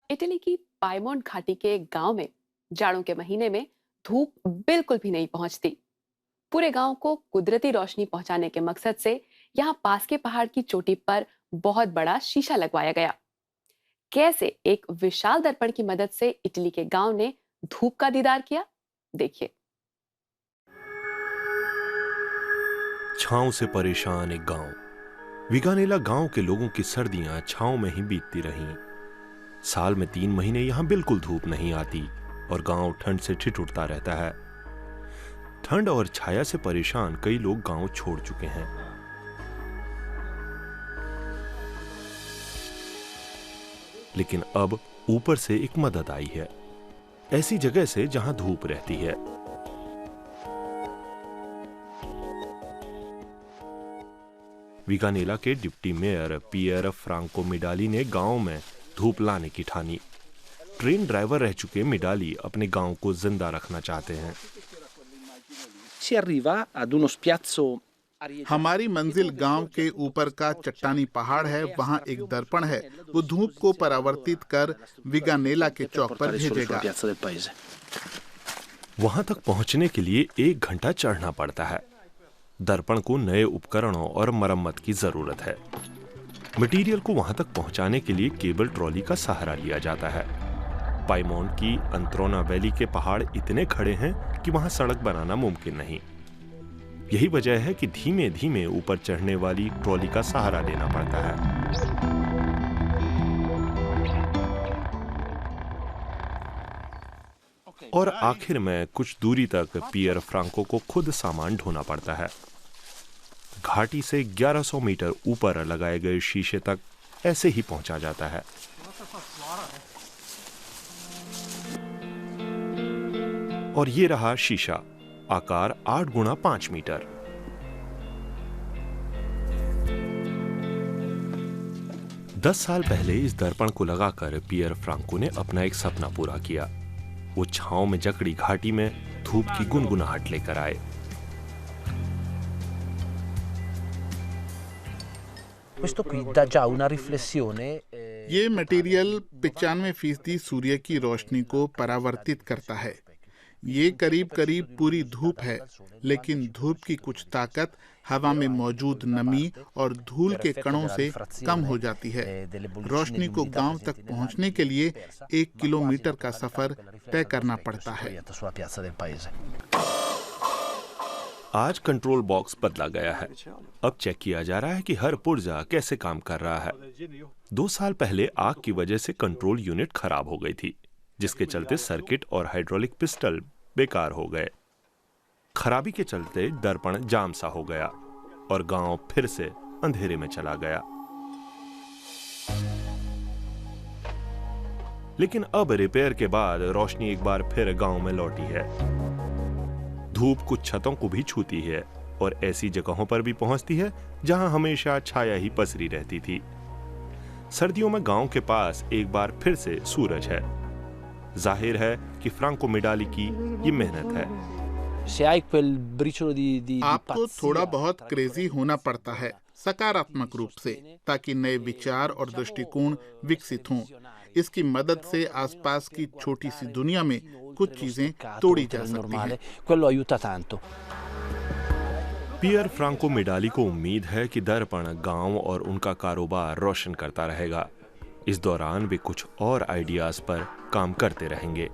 Italy की पाइमोंट घाटी के एक गांव में जाड़ों के महीने में धूप बिल्कुल भी नहीं पहुंचती। पूरे गांव को कुदरती रोशनी पहुंचाने के मकसद से यहाँ पास के पहाड़ की चोटी पर बहुत बड़ा शीशा लगवाया गया। कैसे एक विशाल दर्पण की मदद से इटली के गांव ने धूप का दीदार किया, देखिए। छांव से परेशान एक गांव। विगानेला गांव के लोगों की सर्दियां छांव में ही बीतती रहीं। साल में 3 महीने यहां बिल्कुल धूप नहीं आती और गांव ठंड से ठिठुरता रहता है। ठंड और छाया से परेशान कई लोग गांव छोड़ चुके हैं। लेकिन अब ऊपर से एक मदद आई है, ऐसी जगह से जहां धूप रहती है। विगानेला के डिप्टी मेयर पियर फ्रांको मिडाली ने गांव में धूप लाने की ठानी। ट्रेन ड्राइवर रह चुके मिडाली अपने गांव को जिंदा रखना चाहते हैं। हमारी मंजिल गांव के ऊपर का चट्टानी पहाड़ है, वहां एक दर्पण है। वो धूप को परावर्तित कर विगानेला के चौक पर भेजेगा। वहां तक पहुंचने के लिए 1 घंटा चढ़ना पड़ता है। दर्पण को नए उपकरणों और मरम्मत की जरूरत है। मटेरियल को वहां तक पहुंचाने के लिए केबल ट्रॉली का सहारा लिया जाता है। पाइमोंट की अंत्रोना वैली के पहाड़ इतने खड़े हैं कि वहां सड़क बनाना मुमकिन नहीं। यही वजह है कि धीमे धीमे ऊपर चढ़ने वाली ट्रॉली का सहारा लेना पड़ता है। और आखिर में कुछ दूरी तक पियर फ्रांको को खुद सामान ढोना पड़ता है। घाटी से 1100 मीटर ऊपर लगाए गए शीशे तक ऐसे ही पहुंचा जाता है। और ये रहा शीशा, आकार 8 गुणा 5 मीटर। दस साल पहले इस दर्पण को लगाकर पियर फ्रांको ने अपना एक सपना पूरा किया। वो छांव में जकड़ी घाटी में धूप की गुनगुनाहट लेकर आए। ये मटेरियल 95% सूर्य की रोशनी को परावर्तित करता है। ये करीब करीब पूरी धूप है, लेकिन धूप की कुछ ताकत हवा में मौजूद नमी और धूल के कणों से कम हो जाती है। रोशनी को गांव तक पहुंचने के लिए 1 किलोमीटर का सफर तय करना पड़ता है। आज कंट्रोल बॉक्स बदला गया है। अब चेक किया जा रहा है कि हर पुर्जा कैसे काम कर रहा है। 2 साल पहले आग की वजह से कंट्रोल यूनिट खराब हो गई थी, जिसके चलते सर्किट और हाइड्रोलिक पिस्टल बेकार हो गए। खराबी के चलते दर्पण जाम सा हो गया और गांव फिर से अंधेरे में चला गया। लेकिन अब रिपेयर के बाद रोशनी एक बार फिर गांव में लौटी है। धूप कुछ छतों को भी छूती है और ऐसी जगहों पर भी पहुंचती है जहां हमेशा छाया ही पसरी रहती थी। सर्दियों में गांव के पास एक बार फिर से सूरज है। जाहिर है कि फ्रांको मिडाली की ये मेहनत है। आपको थोड़ा बहुत क्रेजी होना पड़ता है, सकारात्मक रूप से, ताकि नए विचार और दृष्टिकोण विकसित हों। इसकी मदद से आसपास की छोटी सी दुनिया में कुछ चीजें तोड़ी जा सकती हैं। पियर फ्रांको मिडाली को उम्मीद है कि दर्पण गांव और उनका कारोबार रोशन करता रहेगा। इस दौरान वे कुछ और आइडियाज पर काम करते रहेंगे।